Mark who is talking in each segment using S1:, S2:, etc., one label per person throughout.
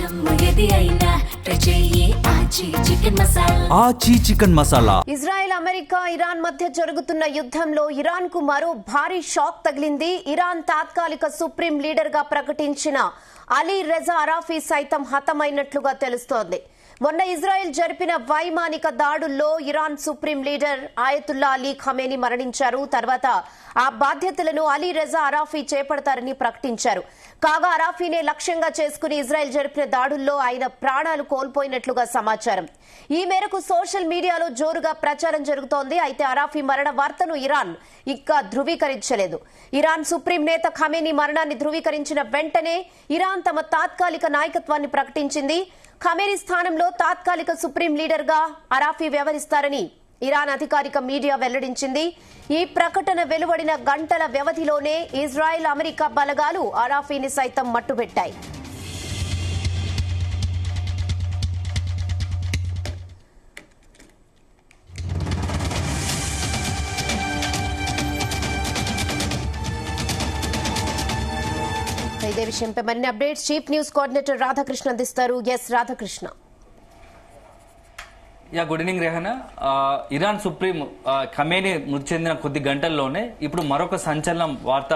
S1: ఆచి chicken masala.
S2: Israel, America, Iran మధ్య జరుగుతున్న యుద్ధంలో ఇరాన్ కు మరో భారీ షాక్ తగిలింది. ఇరాన్ తాత్కాలిక సుప్రీం లీడర్ గా ప్రకటించిన అలీ రెజా అరాఫీ సైతం హతమైనట్లుగా తెలుస్తోంది. మొన్న ఇజ్రాయెల్ జరిపిన వైమానిక దాడుల్లో Iran supreme leader ఆయతుల్లా Ali Khamenei మరణించారు. తర్వాత ఆ బాధ్యతలను అలీ రెజా అరాఫీ చేపడతారని ప్రకటించారు. కాగా అరాఫీనే లక్ష్యంగా చేసుకుని ఇజ్రాయెల్ జరిపిన దాడుల్లో ఆయన ప్రాణాలు కోల్పోయినట్లుగా సమాచారం. ఈ మేరకు సోషల్ మీడియాలో జోరుగా ప్రచారం జరుగుతోంది. అయితే అరాఫీ మరణ వార్తను ఇరాన్ ఇంకా ధృవీకరించలేదు. ఇరాన్ సుప్రీం నేత ఖమేనీ మరణాన్ని ధృవీకరించిన వెంటనే ఇరాన్ తమ తాత్కాలిక నాయకత్వాన్ని ప్రకటించింది. ఖమేనీ స్థానంలో తాత్కాలిక సుప్రీం లీడర్ గా అరాఫీ వ్యవహరిస్తారని ఇరాన్ అధికారిక మీడియా వెల్లడించింది. ఈ ప్రకటన వెలువడిన గంటల వ్యవధిలోనే ఇజ్రాయెల్, అమెరికా బలగాలు అరాఫీని సైతం మట్టుబెట్టాయి. ఇదే విషయంపై మరిన్ని updates chief news coordinator Radhakrishna అందిస్తారు. S Radhakrishna.
S3: Good evening Rehana. Iran supreme Khamenei మృతి చెందిన కొద్ది గంటల్లోనే ఇప్పుడు మరొక సంచలనం వార్త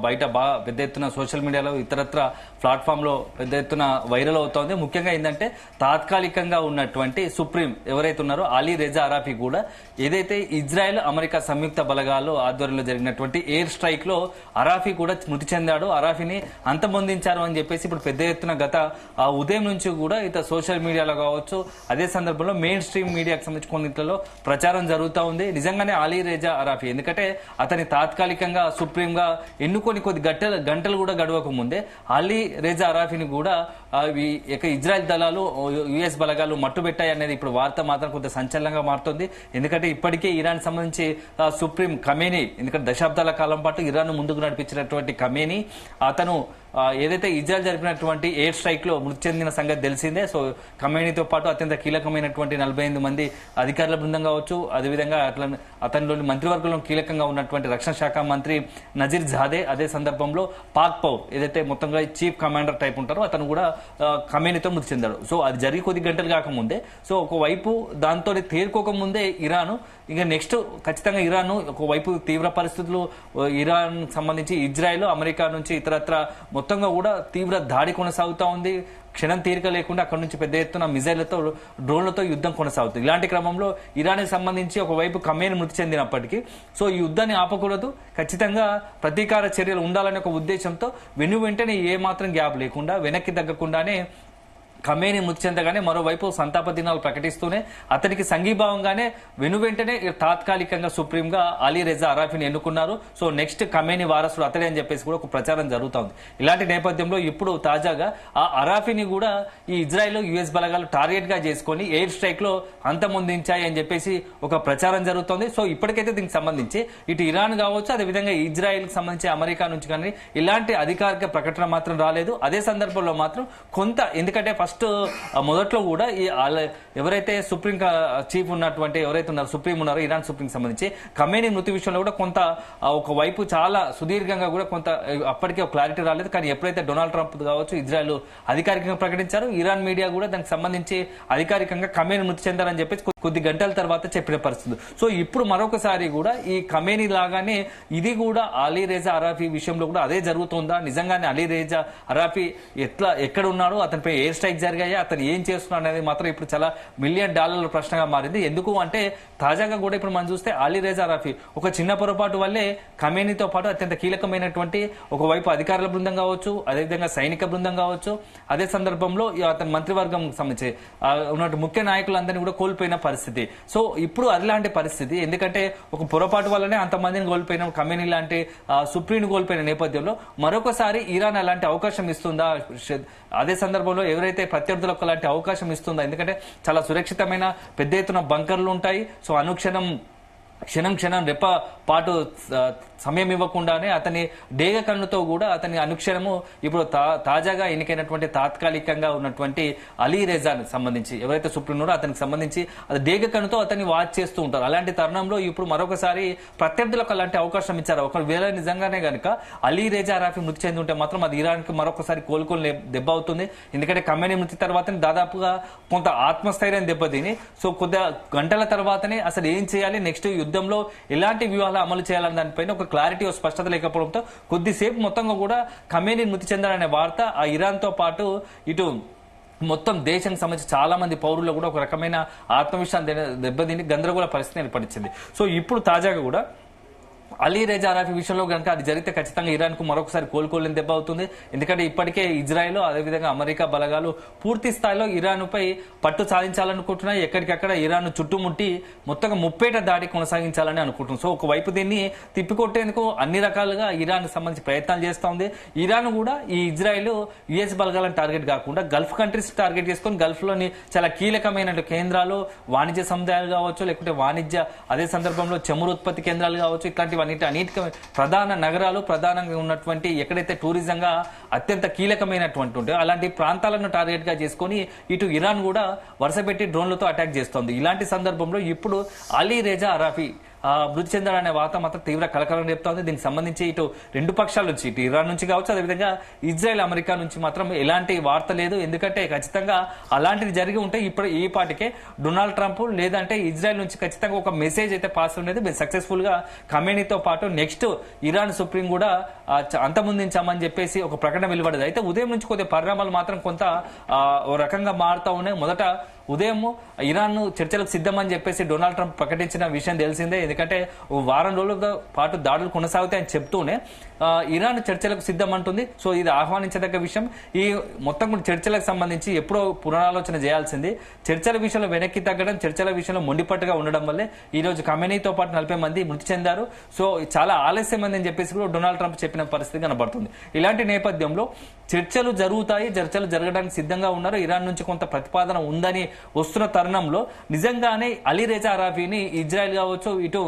S3: బయట బాగా పెద్ద ఎత్తున సోషల్ మీడియాలో ఇతరత్ర ప్లాట్ఫామ్ లో పెద్ద ఎత్తున వైరల్ అవుతోంది. ముఖ్యంగా ఏంటంటే తాత్కాలికంగా ఉన్నటువంటి సుప్రీం ఎవరైతే ఉన్నారో అలీ రెజా అరాఫీ కూడా ఏదైతే ఇజ్రాయెల్, అమెరికా సంయుక్త బలగాలు ఆధ్వర్యంలో జరిగినటువంటి ఎయిర్ స్ట్రైక్ లో అరాఫీ కూడా మృతి చెందాడు. అరాఫీని అంతమొందించారు అని చెప్పేసి ఇప్పుడు పెద్ద ఎత్తున గత ఉదయం నుంచి కూడా ఇతర సోషల్ మీడియాలో కావచ్చు, అదే సందర్భంలో మెయిన్ స్ట్రీమ్ మీడియాకు సంబంధించి కొన్నింటిలో ప్రచారం జరుగుతూ ఉంది. నిజంగానే అలీ రెజా అరాఫీ, ఎందుకంటే అతని తాత్కాలికంగా సుప్రీం గా ఎన్నుకొని కొద్ది గంటలు కూడా గడవక ముందే అలీ రెజా అరాఫీని కూడా ఇజ్రాయెల్ దళాలు, యుఎస్ బలగాలు మట్టుబెట్టాయి అనేది ఇప్పుడు వార్త మాత్రం కొంత సంచలనంగా మారుతుంది. ఎందుకంటే ఇప్పటికే ఇరాన్ సంబంధించి సుప్రీం ఖమేనీ, ఎందుకంటే దశాబ్దాల కాలం పాటు ఇరాన్ ముందుకు నడిపించినటువంటి ఖమేనీ అతను ఏదైతే ఇజ్రాయెల్ జరిపినటువంటి ఎయిర్ స్ట్రైక్ లో మృతి చెందిన సంగతి తెలిసిందే. సో ఖమేనీతో పాటు అత్యంత కీలకమైనటువంటి 48 మంది అధికారుల బృందం కావచ్చు, అదేవిధంగా అతనిలోని మంత్రివర్గంలో కీలకంగా ఉన్నటువంటి రక్షణ శాఖ మంత్రి నజీర్ జాదే, అదే సందర్భంలో పాక్ పౌర్ ఏదైతే మొత్తంగా చీఫ్ కమాండర్ టైప్ ఉంటారో అతను కూడా ఖమేనీతో మృతి చెందాడు. సో అది జరిగి కొద్ది గంటలు కాకముందే, సో ఒకవైపు దాంతో తేరుకోకముందే ఇరాను ఇంకా నెక్స్ట్ ఖచ్చితంగా ఇరాన్ ఒకవైపు తీవ్ర పరిస్థితులు, ఇరాన్ సంబంధించి ఇజ్రాయెల్, అమెరికా నుంచి ఇతరత్ర మొత్తంగా కూడా తీవ్ర దాడి కొనసాగుతూ ఉంది. క్షణం తీరిక లేకుండా అక్కడ నుంచి పెద్ద ఎత్తున మిజైళ్లతో, డ్రోన్లతో యుద్ధం కొనసాగుతుంది. ఇలాంటి క్రమంలో ఇరాన్కి సంబంధించి ఒకవైపు ఖమేనీ మృతి చెందినప్పటికీ సో ఈ యుద్ధాన్ని ఆపకూడదు, ఖచ్చితంగా ప్రతీకార చర్యలు ఉండాలనే ఒక ఉద్దేశంతో వెంటనే ఏ మాత్రం గ్యాప్ లేకుండా వెనక్కి తగ్గకుండానే ఖమేనీ మృతి చెందగానే మరోవైపు సంతాప దినాలు ప్రకటిస్తూనే అతనికి సంఘీభావంగానే వెంటనే తాత్కాలికంగా సుప్రీం గా అలీ రెజా అరాఫీని ఎన్నుకున్నారు. సో నెక్స్ట్ ఖమేనీ వారసుడు అతడే అని చెప్పేసి కూడా ఒక ప్రచారం జరుగుతోంది. ఇలాంటి నేపథ్యంలో ఇప్పుడు తాజాగా ఆ అరాఫీని కూడా ఈ ఇజ్రాయెల్, యుఎస్ బలగాలు టార్గెట్ గా చేసుకుని ఎయిర్ స్ట్రైక్ లో అంతమొందించాయి అని చెప్పేసి ఒక ప్రచారం జరుగుతోంది. సో ఇప్పటికైతే దీనికి సంబంధించి ఇటు ఇరాన్ కావచ్చు, అదేవిధంగా ఇజ్రాయెల్ కి సంబంధించి అమెరికా నుంచి కానీ ఇలాంటి అధికారిక ప్రకటన మాత్రం రాలేదు. అదే సందర్భంలో మాత్రం కొంత, ఎందుకంటే ఫస్ట్ మొదట్లో కూడా ఈ ఎవరైతే సుప్రీం చీఫ్ ఉన్నటువంటి ఎవరైతే ఉన్నారో సుప్రీం ఉన్నారో ఇరాన్ సుప్రీం సంబంధించి ఖమేనీ మృతి విషయంలో కూడా కొంత ఒకవైపు చాలా సుదీర్ఘంగా కూడా కొంత అప్పటికే ఒక క్లారిటీ రాలేదు. కానీ ఎప్పుడైతే డొనాల్డ్ ట్రంప్ కావచ్చు ఇజ్రాయెల్ అధికారికంగా ప్రకటించారు, ఇరాన్ మీడియా కూడా దానికి సంబంధించి అధికారికంగా ఖమేనీ మృతి చెందారని చెప్పేసి కొద్ది గంటల తర్వాత చెప్పిన పరిస్థితి. సో ఇప్పుడు మరొకసారి కూడా ఈ ఖమేనీ లాగానే ఇది కూడా అలీ రెజా అరాఫీ విషయంలో కూడా అదే జరుగుతుందా, నిజంగానే అలీ రెజా అరాఫీ ఎక్కడ ఉన్నాడు, అతనిపై ఎయిర్ స్ట్రైక్ జరిగాయి, అతను ఏం చేస్తున్నాడు అనేది మాత్రం ఇప్పుడు చాలా $1 మిలియన్ ప్రశ్నగా మారింది. ఎందుకు అంటే తాజాగా కూడా ఇప్పుడు మనం చూస్తే అలీ రెజా అరాఫీ ఒక చిన్న పొరపాటు వల్లే ఖమేనీతో పాటు అత్యంత కీలకమైనటువంటి ఒకవైపు అధికారుల బృందం కావచ్చు, అదేవిధంగా సైనిక బృందం కావచ్చు, అదే సందర్భంలో అతని మంత్రివర్గం సంబంధించి ఉన్నటువంటి ముఖ్య నాయకులందరినీ కూడా కోల్పోయిన పరిస్థితి. సో ఇప్పుడు అలాంటి పరిస్థితి, ఎందుకంటే ఒక పొరపాటు వల్లనే అంతమందిని కోల్పోయిన ఖమేనీ లాంటి సుప్రీం కోల్పోయిన నేపథ్యంలో మరొకసారి ఇరాన్ అలాంటి అవకాశం ఇస్తుందా, అదే సందర్భంలో ఎవరైతే ప్రత్యర్థులకు అలాంటి అవకాశం ఇస్తుందా, ఎందుకంటే చాలా సురక్షితమైన పెద్ద ఎత్తున బంకర్లు ఉంటాయి. సో అనుక్షణం క్షణం క్షణం రెప్ప పాటు సమయం ఇవ్వకుండానే అతని డేగ కన్నుతో కూడా అతని అనుక్షణము ఇప్పుడు తాజాగా ఎన్నికైనటువంటి తాత్కాలికంగా ఉన్నటువంటి అలీ రెజాన్ సంబంధించి ఎవరైతే సుప్రీం ఉన్నారో అతనికి సంబంధించి అది డేగ కన్నుతో అతన్ని వాచ్ చేస్తూ ఉంటారు. అలాంటి తరుణంలో ఇప్పుడు మరొకసారి ప్రత్యర్థులకు అలాంటి అవకాశం ఇచ్చారు. ఒకవేళ నిజంగానే గనుక అలీ రెజా అరాఫీ మృతి చెంది ఉంటే మాత్రం అది ఇరాన్కి మరొకసారి కోలుకొని దెబ్బ అవుతుంది. ఎందుకంటే ఖమేనీ మృతి తర్వాతనే దాదాపుగా కొంత ఆత్మస్థైర్యం దెబ్బతిని సో కొద్ది గంటల తర్వాతనే అసలు ఏం చేయాలి, నెక్స్ట్ యుద్ధంలో ఎలాంటి వ్యూహాలు అమలు చేయాలనే దానిపైన ఒక క్లారిటీ స్పష్టత లేకపోవడంతో కొద్దిసేపు మొత్తంగా కూడా ఖమేనీ మృతి చెందారనే వార్త ఆ ఇరాన్ తో పాటు ఇటు మొత్తం దేశానికి సంబంధించి చాలా మంది పౌరుల్లో కూడా ఒక రకమైన ఆత్మవిశ్వాసం దెబ్బతిని గందరగోళ పరిస్థితి ఏర్పడించింది. సో ఇప్పుడు తాజాగా కూడా అలీ రెజా అరాఫీ విషయంలో కనుక అది జరిగితే ఖచ్చితంగా ఇరాన్ కు మరొకసారి కోలుకోలేని దెబ్బ అవుతుంది. ఎందుకంటే ఇప్పటికే ఇజ్రాయెల్ అదేవిధంగా అమెరికా బలగాలు పూర్తి స్థాయిలో ఇరాన్ పై పట్టు సాధించాలనుకుంటున్నాయి. ఎక్కడికక్కడ ఇరాన్ చుట్టుముట్టి మొత్తంగా ముప్పేట దాడి కొనసాగించాలని అనుకుంటున్నాం. సో ఒకవైపు దీన్ని తిప్పికొట్టేందుకు అన్ని రకాలుగా ఇరాన్ సంబంధించి ప్రయత్నాలు చేస్తూ ఉంది. ఇరాన్ కూడా ఈ ఇజ్రాయెల్ యుఎస్ బలగాలను టార్గెట్ కాకుండా గల్ఫ్ కంట్రీస్ టార్గెట్ చేసుకుని గల్ఫ్ లోని చాలా కీలకమైన కేంద్రాలు, వాణిజ్య సముదాయాలు కావచ్చు, లేకుంటే వాణిజ్య అదే సందర్భంలో చమురు ఉత్పత్తి కేంద్రాలు కావచ్చు, ఇట్లాంటి అన్నిటి ప్రధాన నగరాలు ప్రధానంగా ఉన్నటువంటి ఎక్కడైతే టూరిజంగా అత్యంత కీలకమైనటువంటి ఉంటాయో అలాంటి ప్రాంతాలను టార్గెట్ గా చేసుకుని ఇటు ఇరాన్ కూడా వరుసపెట్టి డ్రోన్లతో అటాక్ చేస్తోంది. ఇలాంటి సందర్భంలో ఇప్పుడు అలీ రెజా అరాఫీ మృతి చెందాడనే వార్త మాత్రం తీవ్ర కలకలం రేపుతోంది. దీనికి సంబంధించి ఇటు రెండు పక్షాల నుంచి ఇటు ఇరాన్ నుంచి కావచ్చు, అదేవిధంగా ఇజ్రాయెల్ అమెరికా నుంచి మాత్రం ఎలాంటి వార్త లేదు. ఎందుకంటే ఖచ్చితంగా అలాంటిది జరిగి ఉంటే ఇప్పుడు ఈ పాటికే డొనాల్డ్ ట్రంప్ లేదంటే ఇజ్రాయెల్ నుంచి ఖచ్చితంగా ఒక మెసేజ్ అయితే పాస్ ఉండేది. సక్సెస్ఫుల్ గా ఖమేనీతో పాటు నెక్స్ట్ ఇరాన్ సుప్రీం కూడా అంతమొందించామని చెప్పేసి ఒక ప్రకటన వెలువడదు. అయితే ఉదయం నుంచి కొద్దిగా పరిణామాలు మాత్రం కొంత ఓ రకంగా మారుతా ఉన్నాయి. మొదట ఉదయం ఇరాన్ చర్చలకు సిద్ధమని చెప్పేసి డొనాల్డ్ ట్రంప్ ప్రకటించిన విషయం తెలిసిందే. ఎందుకంటే వారం రోజుల పాటు దాడులు కొనసాగుతాయని చెప్తూనే ఇరాన్ చర్చలకు సిద్ధం అంటుంది. సో ఇది ఆహ్వానించదగ్గ విషయం. ఈ మొత్తం కూడా చర్చలకు సంబంధించి ఎప్పుడో పునరాలోచన చేయాల్సింది. చర్చల విషయంలో వెనక్కి తగ్గడం, చర్చల విషయంలో మొండిపట్టుగా ఉండడం వల్లే ఈ రోజు ఖమేనీతో పాటు 40 మంది మృతి చెందారు. సో చాలా ఆలస్యమైంది అని చెప్పేసి కూడా డొనాల్డ్ ట్రంప్ చెప్పిన పరిస్థితి కనబడుతుంది. ఇలాంటి నేపథ్యంలో చర్చలు జరుగుతాయి, చర్చలు జరగడానికి సిద్ధంగా ఉన్నారు. ఇరాన్ నుంచి కొంత ప్రతిపాదన ఉందని వస్తున్న తరుణంలో నిజంగానే అలీ రెజా అరాఫీని ఇజ్రాయెల్ కావచ్చు, ఇటు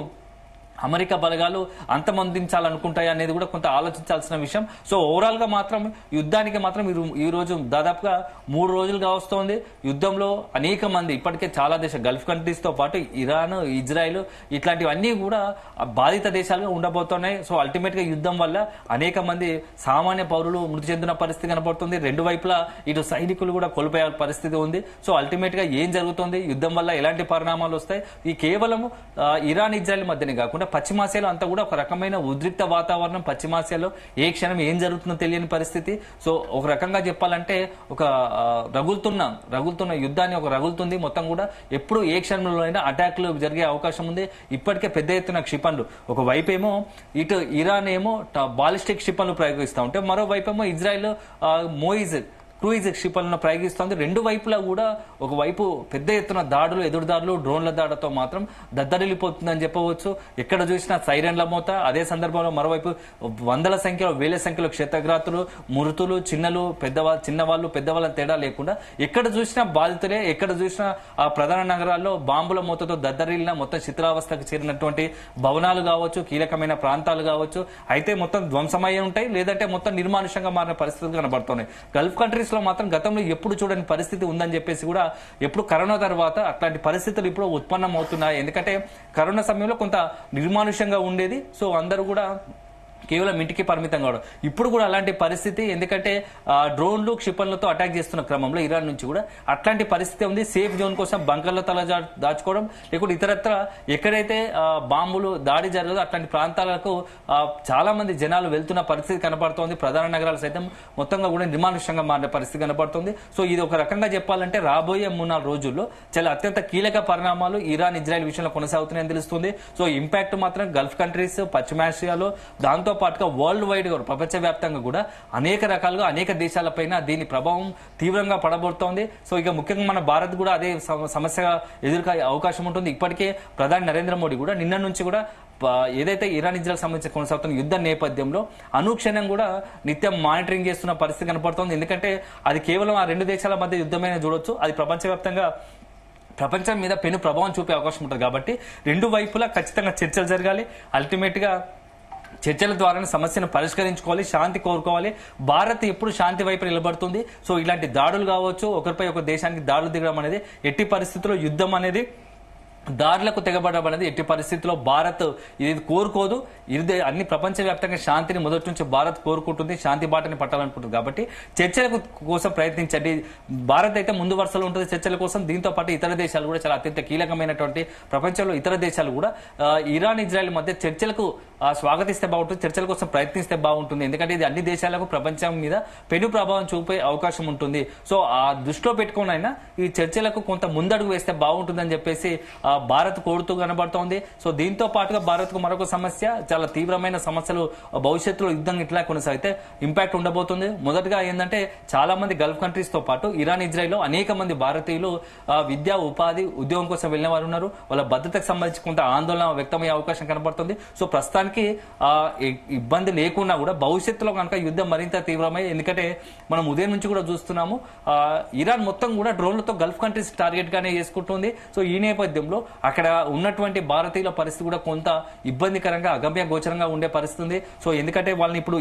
S3: అమెరికా బలగాలు అంతమొందించాలనుకుంటాయి అనేది కూడా కొంత ఆలోచించాల్సిన విషయం. సో ఓవరాల్ గా మాత్రం యుద్ధానికి మాత్రం ఈ రోజు దాదాపుగా 3 రోజులుగా వస్తోంది. యుద్ధంలో అనేక మంది ఇప్పటికే చాలా గల్ఫ్ కంట్రీస్ తో పాటు ఇరాన్, ఇజ్రాయెల్ ఇట్లాంటివన్నీ కూడా బాధిత దేశాలుగా ఉండబోతున్నాయి. సో అల్టిమేట్ గా యుద్ధం వల్ల అనేక మంది సామాన్య పౌరులు మృతి చెందిన పరిస్థితి కనబడుతుంది. రెండు వైపులా ఇటు సైనికులు కూడా కోల్పోయే పరిస్థితి ఉంది. సో అల్టిమేట్ గా ఏం జరుగుతుంది, యుద్ధం వల్ల ఎలాంటి పరిణామాలు వస్తాయి, ఈ కేవలం ఇరాన్ ఇజ్రాయెల్ మధ్యనే కాకుండా పశ్చిమాసియాలో అంతా కూడా ఒక రకమైన ఉద్రిక్త వాతావరణం. పశ్చిమాసియాలో ఏ క్షణం ఏం జరుగుతుందో తెలియని పరిస్థితి. సో ఒక రకంగా చెప్పాలంటే ఒక రగులుతున్న యుద్ధాన్ని ఒక రగులుతుంది మొత్తం కూడా. ఎప్పుడు ఏ క్షణంలో అయినా అటాక్లు జరిగే అవకాశం ఉంది. ఇప్పటికే పెద్ద ఎత్తున క్షిపణులు, ఒక వైపేమో ఇటు ఇరాన్ ఏమో బాలిస్టిక్ క్షిపణులు ప్రయోగిస్తూ ఉంటే మరోవైపేమో ఇజ్రాయెల్ మోయిజ్ క్రూయిజ్ క్షిపణులను ప్రయోగిస్తోంది. రెండు వైపులా కూడా ఒకవైపు పెద్ద ఎత్తున దాడులు, ఎదురుదాడులు, డ్రోన్ల దాడులతో మాత్రం దద్దరిల్లిపోతుందని చెప్పవచ్చు. ఎక్కడ చూసినా సైరన్ల మోత. అదే సందర్భంలో మరోవైపు వందల సంఖ్యలో, వేల సంఖ్యలో క్షతగాత్రులు, మృతులు, చిన్నవాళ్ళు పెద్దవాళ్ళ తేడా లేకుండా ఎక్కడ చూసినా బాధితులే. ఎక్కడ చూసినా ఆ ప్రధాన నగరాల్లో బాంబుల మూతతో దద్దరిల్లిన మొత్తం శిథిలావస్థకు చేరినటువంటి భవనాలు కావచ్చు, కీలకమైన ప్రాంతాలు కావచ్చు, అయితే మొత్తం ధ్వంసమయ్యే ఉంటాయి, లేదంటే మొత్తం నిర్మానుషంగా మారిన పరిస్థితులు కనబడుతున్నాయి. గల్ఫ్ కంట్రీస్ లో మాత్రం గతంలో ఎప్పుడు చూడని పరిస్థితి ఉందని చెప్పేసి కూడా ఎప్పుడు కరోనా తర్వాత అట్లాంటి పరిస్థితులు ఇప్పుడు ఉత్పన్నం అవుతున్నాయి. ఎందుకంటే కరోనా సమయంలో కొంత నిర్మానుషంగా ఉండేది. సో అందరూ కూడా కేవలం ఇంటికి పరిమితం కావడం. ఇప్పుడు కూడా అలాంటి పరిస్థితి. ఎందుకంటే డ్రోన్లు, క్షిపణులతో అటాక్ చేస్తున్న క్రమంలో ఇరాన్ నుంచి కూడా అట్లాంటి పరిస్థితి ఉంది. సేఫ్ జోన్ కోసం బంకర్ల తల దాచుకోవడం, లేకుంటే ఇతరత్ర ఎక్కడైతే బాంబులు దాడి జరగదో అట్లాంటి ప్రాంతాలకు చాలా మంది జనాలు వెళ్తున్న పరిస్థితి కనబడుతోంది. ప్రధాన నగరాలు సైతం మొత్తంగా కూడా నిర్మానుష్యంగా మారిన పరిస్థితి కనబడుతుంది. సో ఇది ఒక రకంగా చెప్పాలంటే రాబోయే 3-4 రోజుల్లో చాలా అత్యంత కీలక పరిణామాలు ఇరాన్, ఇజ్రాయెల్ విషయంలో కొనసాగుతున్నాయని తెలుస్తుంది. సో ఇంపాక్ట్ మాత్రం గల్ఫ్ కంట్రీస్, పశ్చిమాసియాలో, దాంతో పాటుగా వరల్డ్ వైడ్ గా ప్రపంచవ్యాప్తంగా కూడా అనేక రకాలుగా అనేక దేశాలపైన దీని ప్రభావం తీవ్రంగా పడబోతోంది. సో ఇక ముఖ్యంగా మన భారత్ కూడా అదే సమస్యగా ఎదుర్కొనే అవకాశం ఉంటుంది. ఇప్పటికే ప్రధాని నరేంద్ర మోడీ కూడా నిన్న నుంచి కూడా ఏదైతే ఇరాన్ ఇజ్రాయెల్ సంబంధించి కొనసాగుతున్న యుద్ధ నేపథ్యంలో అనుక్షణం కూడా నిత్యం మానిటరింగ్ చేస్తున్న పరిస్థితి కనపడుతోంది. ఎందుకంటే అది కేవలం ఆ రెండు దేశాల మధ్య యుద్ధమైన చూడొచ్చు, అది ప్రపంచవ్యాప్తంగా ప్రపంచం మీద పెను ప్రభావం చూపే అవకాశం ఉంటుంది. కాబట్టి రెండు వైపులా ఖచ్చితంగా చర్చలు జరగాలి. అల్టిమేట్ గా చర్చల ద్వారానే సమస్యను పరిష్కరించుకోవాలి, శాంతి కోరుకోవాలి. భారత్ ఎప్పుడు శాంతి వైపు నిలబడుతుంది. సో ఇలాంటి దాడులు కావచ్చు, ఒకరిపై ఒక దేశానికి దాడులు దిగడం అనేది ఎట్టి పరిస్థితుల్లో యుద్ధం అనేది దారులకు తెగబడడం అనేది ఎట్టి పరిస్థితుల్లో భారత్ ఇది కోరుకోదు. ఇది అన్ని ప్రపంచవ్యాప్తంగా శాంతిని మొదటి నుంచి భారత్ కోరుకుంటుంది, శాంతి బాటని పట్టాలనుకుంటుంది. కాబట్టి చర్చల కోసం ప్రయత్నించండి. భారత్ అయితే ముందు వరుసలో ఉంటుంది చర్చల కోసం. దీంతో పాటు ఇతర దేశాలు కూడా చాలా అత్యంత కీలకమైనటువంటి ప్రపంచంలో ఇతర దేశాలు కూడా ఇరాన్ ఇజ్రాయెల్ మధ్య చర్చలకు స్వాగతిస్తే బాగుంటుంది, చర్చల కోసం ప్రయత్నిస్తే బాగుంటుంది. ఎందుకంటే ఇది అన్ని దేశాలకు ప్రపంచం మీద పెను ప్రభావం చూపే అవకాశం ఉంటుంది. సో ఆ దృష్టిలో పెట్టుకుని అయినా ఈ చర్చలకు కొంత ముందడుగు వేస్తే బాగుంటుందని చెప్పేసి భారత్ కోరుతూ కనబడుతోంది. సో దీంతో పాటుగా భారత్ కు మరొక సమస్య, చాలా తీవ్రమైన సమస్యలు భవిష్యత్తులో యుద్ధం ఇట్లా కొనసాగితే ఇంపాక్ట్ ఉండబోతుంది. మొదటగా ఏంటంటే చాలా మంది గల్ఫ్ కంట్రీస్ తో పాటు ఇరాన్ ఇజ్రాయెల్ లో అనేక మంది భారతీయులు విద్యా ఉపాధి ఉద్యోగం కోసం వెళ్లిన వారు ఉన్నారు. వాళ్ళ భద్రతకు సంబంధించి కొంత ఆందోళన వ్యక్తమయ్యే అవకాశం కనబడుతుంది. సో ప్రస్తుతానికి ఇబ్బంది లేకున్నా కూడా భవిష్యత్తులో కనుక యుద్ధం మరింత తీవ్రమై, ఎందుకంటే మనం ఉదయం నుంచి కూడా చూస్తున్నాము ఇరాన్ మొత్తం కూడా డ్రోన్లతో గల్ఫ్ కంట్రీస్ టార్గెట్ గానే చేసుకుంటుంది. సో ఈ నేపథ్యంలో అక్కడ ఉన్నటువంటి భారతీయుల పరిస్థితి కూడా కొంత ఇబ్బందికరంగా అగమ్య గోచరంగా ఉండే పరిస్థితి ఉంది. సో ఎందుకంటే వాళ్ళని ఇప్పుడు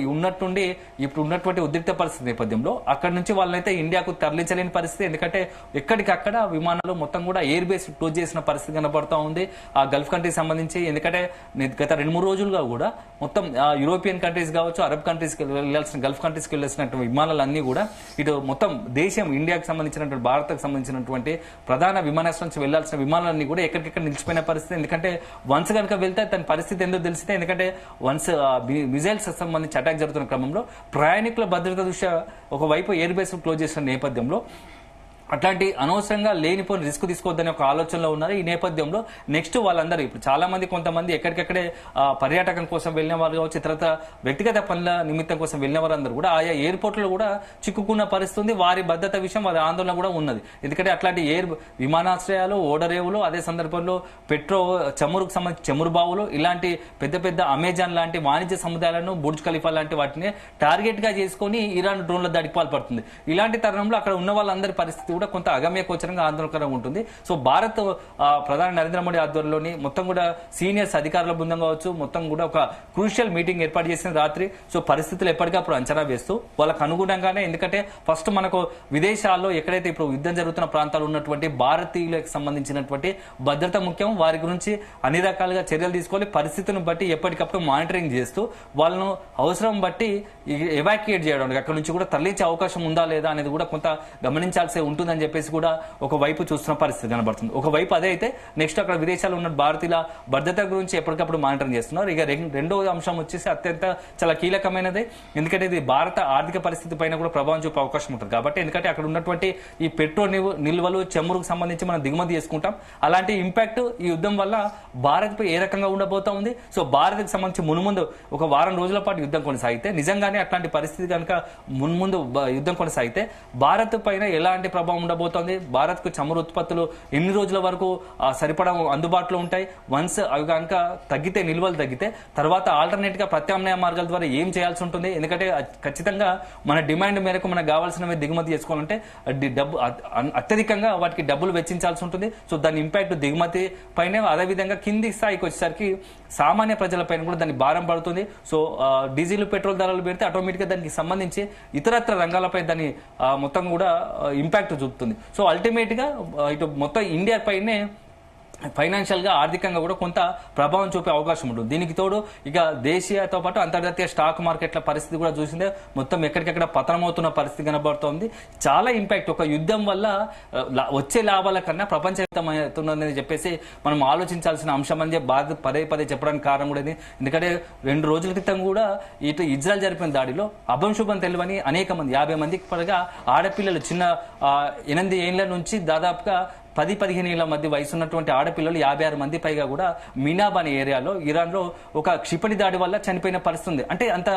S3: ఉన్నటువంటి ఉద్రిక్త పరిస్థితి నేపథ్యంలో అక్కడ నుంచి వాళ్ళనైతే ఇండియాకు తరలించలేని పరిస్థితి. ఎందుకంటే ఎక్కడికక్కడ విమానాలు మొత్తం కూడా ఎయిర్ బేస్ క్లోజ్ చేసిన పరిస్థితి కనబడుతూ ఉంది ఆ గల్ఫ్ కంట్రీకి సంబంధించి. ఎందుకంటే గత 2-3 రోజులుగా కూడా మొత్తం యూరోపియన్ కంట్రీస్ కావచ్చు, అరబ్ కంట్రీస్కి వెళ్లాల్సిన గల్ఫ్ కంట్రీస్కి వెళ్లాల్సినటువంటి విమానాలన్నీ కూడా ఇటు మొత్తం దేశం ఇండియాకు సంబంధించినటువంటి భారత్కు సంబంధించినటువంటి ప్రధాన విమానాశ్రయం నుంచి వెళ్లాల్సిన విమానాలన్నీ కూడా ఎక్కడికెక్కడ నిలిచిపోయిన పరిస్థితి. ఎందుకంటే వన్స్ కనుక వెళ్తే తన పరిస్థితి ఎందుకు తెలిసితే, ఎందుకంటే వన్స్ మిజైల్స్ సంబంధించి అటాక్ జరుగుతున్న క్రమంలో ప్రయాణికుల భద్రత దృష్ట్యా ఒకవైపు ఎయిర్ బేస్ క్లోజ్ చేసిన నేపథ్యంలో అట్లాంటి అనవసరంగా లేనిపోయిన రిస్క్ తీసుకోవద్దని ఒక ఆలోచనలో ఉన్నారు. ఈ నేపథ్యంలో నెక్స్ట్ వాళ్ళందరూ ఇప్పుడు చాలా మంది కొంతమంది ఎక్కడికెక్కడే పర్యాటకం కోసం వెళ్ళిన వాళ్ళు కావచ్చు, ఇతరత వ్యక్తిగత పనుల నిమిత్తం కోసం వెళ్ళిన వారందరూ కూడా ఆయా ఎయిర్పోర్ట్లో కూడా చిక్కుకున్న పరిస్థితి ఉంది. వారి భద్రత విషయం వారి ఆందోళన కూడా ఉన్నది. ఎందుకంటే అట్లాంటి విమానాశ్రయాలు, ఓడరేవులు, అదే సందర్భంలో చమురుకు సంబంధించి చమురు బావులు, ఇలాంటి పెద్ద పెద్ద అమెజాన్ లాంటి వాణిజ్య సముదాయాలను, బుర్జ్ ఖలీఫా లాంటి వాటిని టార్గెట్ గా చేసుకుని ఇరాన్ డ్రోన్ల దాడికి పాల్పడుతుంది. ఇలాంటి తరుణంలో అక్కడ ఉన్న వాళ్ళందరి పరిస్థితి కూడా కొంత అగమ్య గోచరంగా ఆందోళనకరంగా ఉంటుంది. సో భారత్ ప్రధాని నరేంద్ర మోడీ ఆధ్వర్యంలోని మొత్తం కూడా సీనియర్స్ అధికారుల బృందం కావచ్చు, మొత్తం కూడా ఒక క్రూషియల్ మీటింగ్ ఏర్పాటు చేసిన రాత్రి. సో పరిస్థితులు ఎప్పటికప్పుడు అంచనా వేస్తూ వాళ్ళకు అనుగుణంగానే, ఎందుకంటే ఫస్ట్ మనకు విదేశాల్లో ఎక్కడైతే ఇప్పుడు యుద్ధం జరుగుతున్న ప్రాంతాలు ఉన్నటువంటి భారతీయులకు సంబంధించినటువంటి భద్రత ముఖ్యం. వారి గురించి అన్ని రకాలుగా చర్యలు తీసుకోవాలి. పరిస్థితిని బట్టి ఎప్పటికప్పుడు మానిటరింగ్ చేస్తూ వాళ్ళను అవసరం బట్టి ఎవాక్యుయేట్ చేయడానికి, అక్కడ నుంచి కూడా తరలించే అవకాశం ఉందా లేదా అనేది కూడా కొంత గమనించాల్సి ఉంటుందని చెప్పేసి కూడా ఒకవైపు చూస్తున్న పరిస్థితి కనబడుతుంది. ఒకవైపు అదే అయితే నెక్స్ట్ అక్కడ విదేశాల్లో ఉన్న భారతీయుల భద్రత గురించి ఎప్పటికప్పుడు మానిటరింగ్ చేస్తున్నారు. ఇక రెండో అంశం వచ్చేసి అత్యంత చాలా కీలకమైనది. ఎందుకంటే ఇది భారత ఆర్థిక పరిస్థితి పైన కూడా ప్రభావం చూపే అవకాశం ఉంటుంది. కాబట్టి ఎందుకంటే అక్కడ ఉన్నటువంటి ఈ పెట్రోల్ నిల్వలు, చమురుకు సంబంధించి మనం దిగుమతి చేసుకుంటాం. అలాంటి ఇంపాక్ట్ ఈ యుద్ధం వల్ల భారత్ పై ఏ రకంగా ఉండబోతా ఉంది. సో భారత్కి సంబంధించి మున్ముందు ఒక వారం రోజుల పాటు యుద్ధం కొనసాగితే, నిజంగానే అట్లాంటి పరిస్థితి కనుక మున్ముందు యుద్ధం కొనసాగితే భారత్ పైన ఎలాంటి ప్రభావం ఉండబోతోంది, భారత్ కు చమురు ఉత్పత్తులు ఎన్ని రోజుల వరకు సరిపడా అందుబాటులో ఉంటాయి, వన్స్ అవి కనుక తగ్గితే, నిల్వలు తగ్గితే తర్వాత ఆల్టర్నేట్ గా ప్రత్యామ్నాయ మార్గాల ద్వారా ఏం చేయాల్సి ఉంటుంది. ఎందుకంటే ఖచ్చితంగా మన డిమాండ్ మేరకు మనకు కావాల్సినవి దిగుమతి చేసుకోవాలంటే అత్యధికంగా వాటికి డబ్బులు వెచ్చించాల్సి ఉంటుంది. సో దాని ఇంపాక్ట్ దిగుమతి పైన, అదేవిధంగా కింది స్థాయికి వచ్చేసరికి సామాన్య ప్రజల పైన కూడా దాని భారం పడుతుంది. సో డీజిల్, పెట్రోల్ ధరలు పెడితే ఆటోమేటిక్ గా దానికి సంబంధించి ఇతరత్ర రంగాలపై దాని మొత్తం కూడా ఇంపాక్ట్ చూపుతుంది. సో అల్టిమేట్ గా ఇటు మొత్తం ఇండియా పైనే ఫైనాన్షియల్ గా, ఆర్థికంగా కూడా కొంత ప్రభావం చూపే అవకాశం ఉంటుంది. దీనికి తోడు ఇక దేశీయతో పాటు అంతర్జాతీయ స్టాక్ మార్కెట్ల పరిస్థితి కూడా చూసిందే, మొత్తం ఎక్కడికెక్కడ పతనమవుతున్న పరిస్థితి కనబడుతోంది. చాలా ఇంపాక్ట్ ఒక యుద్ధం వల్ల వచ్చే లాభాల కన్నా ప్రపంచవ్యాప్తమవుతుందని చెప్పేసి మనం ఆలోచించాల్సిన అంశం అని చెప్పి పదే పదే చెప్పడానికి కారణం కూడా. ఎందుకంటే 2 రోజుల క్రితం కూడా ఇటు ఇజ్రాయెల్ జరిపిన దాడిలో అభంశుభం తెలియని అనేక మంది, 50 మందికి పైగా ఆడపిల్లలు, చిన్న 8 ఏళ్ల నుంచి దాదాపుగా 10-15 ఏళ్ల మధ్య వయసు ఉన్నటువంటి ఆడపిల్లలు 56 మంది పైగా కూడా మీనాబ్ అనే ఏరియాలో ఇరాన్ లో ఒక క్షిపణి దాడి వల్ల చనిపోయిన పరిస్థితి ఉంది. అంటే అంత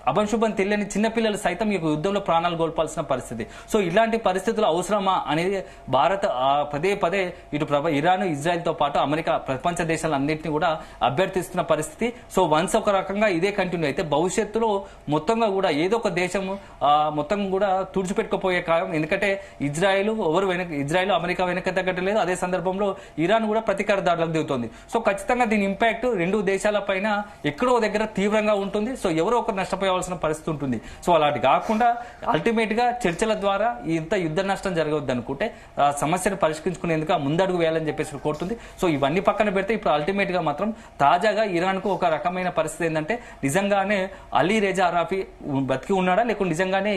S3: అభంశుభం తెలియని చిన్నపిల్లలు సైతం ఈ యుద్ధంలో ప్రాణాలు కోల్పాల్సిన పరిస్థితి. సో ఇలాంటి పరిస్థితులు అవసరమా అనేది భారత్ పదే పదే ఇటు ఇరాన్, ఇజ్రాయెల్ తో పాటు అమెరికా ప్రపంచ దేశాలన్నింటినీ కూడా అభ్యర్థిస్తున్న పరిస్థితి. సో వన్స్ ఒక రకంగా ఇదే కంటిన్యూ అయితే భవిష్యత్తులో మొత్తంగా కూడా ఏదో ఒక దేశం మొత్తం కూడా తుడిచిపెట్టుకుపోయే కాలం. ఎందుకంటే ఇజ్రాయెల్ అమెరికా వెనక తగ్గట్లేదు. అదే సందర్భంలో ఇరాన్ కూడా ప్రతీకార దాడులకు దిగుతుంది. సో ఖచ్చితంగా దీని ఇంపాక్ట్ రెండు దేశాల పైన ఎక్కడో దగ్గర తీవ్రంగా ఉంటుంది. సో ఎవరో ఒకరు నష్టపోవాల్సిన పరిస్థితి ఉంటుంది. సో అలాంటి కాకుండా అల్టిమేట్ గా చర్చల ద్వారా ఇంత యుద్ధ నష్టం జరగవద్దు అనుకుంటే సమస్యను పరిష్కరించుకునేందుకు ముందడుగు వేయాలని చెప్పేసి కోరుతుంది. సో ఇవన్నీ పక్కన పెడితే ఇప్పుడు అల్టిమేట్ గా మాత్రం తాజాగా ఇరాన్ కు ఒక రకమైన పరిస్థితి ఏంటంటే నిజంగానే అలీ రెజా అరాఫీ బతికి ఉన్నాడా లేకుంటే నిజంగానే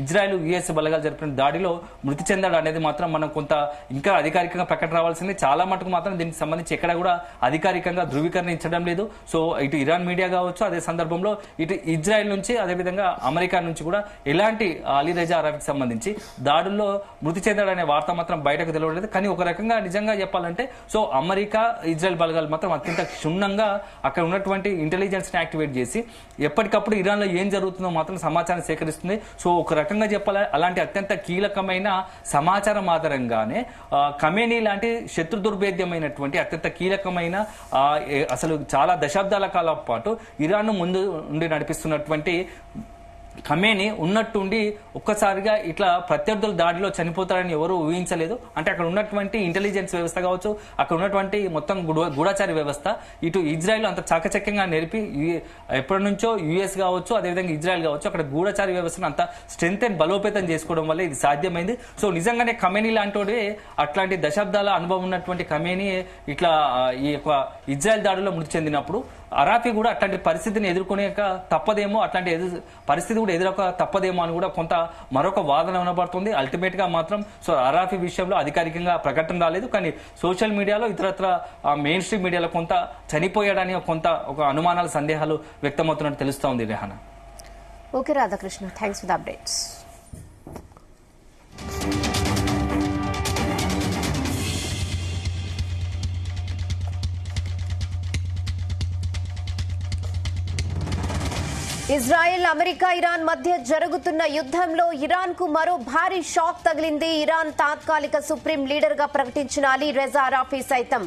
S3: ఇజ్రాయెల్ యుఎస్ బలగాలు జరిపిన దాడిలో మృతి చెందాడు అనేది మాత్రం మనం కొంత ఇంకా అధికారికంగా ప్రకటన రావాల్సింది. చాలా మటుకు మాత్రం దీనికి సంబంధించి ఎక్కడ కూడా అధికారికంగా ధృవీకరించడం లేదు. సో ఇటు ఇరాన్ మీడియా కావచ్చు, అదే సందర్భంలో ఇటు ఇజ్రాయెల్ నుంచి అదేవిధంగా అమెరికా నుంచి కూడా ఎలాంటి అలీ రెజా అరాఫీకి సంబంధించి దాడుల్లో మృతి చెందాడనే వార్త మాత్రం బయటకు తెలియలేదు. కానీ ఒక రకంగా నిజంగా చెప్పాలంటే సో అమెరికా, ఇజ్రాయెల్ బలగాలు మాత్రం అత్యంత క్షుణ్ణంగా అక్కడ ఉన్నటువంటి ఇంటెలిజెన్స్ ని యాక్టివేట్ చేసి ఎప్పటికప్పుడు ఇరాన్ లో ఏం జరుగుతుందో మాత్రం సమాచారం సేకరిస్తుంది. సో ఒక రకంగా చెప్పాలి అలాంటి అత్యంత కీలకమైన సమాచారం ఆధారంగానే ఖమేనీ లాంటి శత్రు దుర్భేద్యమైనటువంటి అత్యంత కీలకమైన అసలు చాలా దశాబ్దాల కాలం పాటు ఇరాన్ ముందు ఉండి నడిపిస్తున్నటువంటి ఖమేనీ ఉన్నట్టుండి ఒక్కసారిగా ఇట్లా ప్రత్యర్థుల దాడిలో చనిపోతారని ఎవరు ఊహించలేదు. అంటే అక్కడ ఉన్నటువంటి ఇంటెలిజెన్స్ వ్యవస్థ కావచ్చు, అక్కడ ఉన్నటువంటి మొత్తం గూఢచారి వ్యవస్థ ఇటు ఇజ్రాయెల్ అంత చాకచక్యంగా నేర్పి ఎప్పటి నుంచో యుఎస్ కావచ్చు, అదేవిధంగా ఇజ్రాయెల్ కావచ్చు, అక్కడ గూఢచారి వ్యవస్థను అంత స్ట్రెంత్ అండ్ బలోపేతం చేసుకోవడం వల్ల ఇది సాధ్యమైంది. సో నిజంగానే ఖమేనీ లాంటి అట్లాంటి దశాబ్దాల అనుభవం ఉన్నటువంటి ఖమేనీ ఇట్లా ఈ యొక్క ఇజ్రాయెల్ దాడిలో మృతి చెందినప్పుడు అరాఫీ కూడా అట్లాంటి పరిస్థితిని ఎదుర్కొనే తప్పదేమో, అట్లాంటి పరిస్థితి కూడా ఎదురొక తప్పదేమో అని కూడా కొంత మరొక వాదన వినబడుతుంది. అల్టిమేట్ గా మాత్రం సో అరాఫీ విషయంలో అధికారికంగా ప్రకటన రాలేదు. కానీ సోషల్ మీడియాలో ఇతరత్ర మెయిన్ స్ట్రీమ్ మీడియాలో కొంత చనిపోయాడని కొంత ఒక అనుమానాలు, సందేహాలు వ్యక్తమవుతున్నట్టు తెలుస్తోంది. Rehana.
S2: Okay Radhakrishna, thanks for the updates. Israel, America, Iran మధ్య జరుగుతున్న యుద్ధంలో ఇరాన్ కు మరో భారీ షాక్ తగిలింది. ఇరాన్ తాత్కాలిక సుప్రీం లీడర్ గా ప్రకటించిన అలీ రెజా అరాఫీ సైతం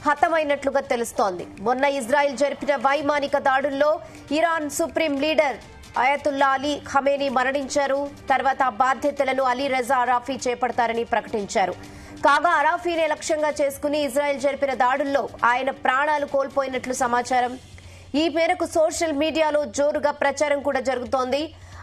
S2: హతమైనట్లుగా తెలుస్తోంది. మొన్న ఇజ్రాయెల్ జరిపిన వైమానిక దాడుల్లో Iran supreme leader Ayatollah Ali Khamenei మరణించారు. తర్వాత బాధ్యతలను అలీ రెజా అరాఫీ చేపడతారని ప్రకటించారు. కాగా అరాఫీనే లక్ష్యంగా చేసుకుని ఇజ్రాయెల్ జరిపిన దాడుల్లో ఆయన ప్రాణాలు కోల్పోయినట్లు సమాచారం. ఈ మేరకు సోషల్ మీడియాలో జోరుగా ప్రచారం కూడా జరుగుతోంది.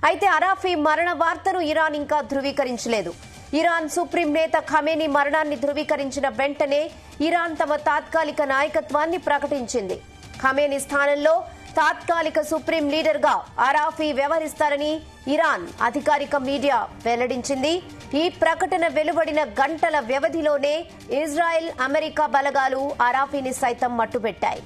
S2: అయితే అరాఫీ మరణ వార్తను ఇరాన్ ఇంకా ధృవీకరించలేదు. ఇరాన్ సుప్రీం నేత ఖమేనీ మరణాన్ని ధృవీకరించిన వెంటనే ఇరాన్ తమ తాత్కాలిక నాయకత్వాన్ని ప్రకటించింది. ఖమేనీ స్థానంలో తాత్కాలిక సుప్రీం లీడర్ గా అరాఫీ వ్యవహరిస్తారని ఇరాన్ అధికారిక మీడియా వెల్లడించింది. ఈ ప్రకటన వెలువడిన గంటల వ్యవధిలోనే ఇజ్రాయెల్, అమెరికా బలగాలు అరాఫీని సైతం మట్టుబెట్టాయి.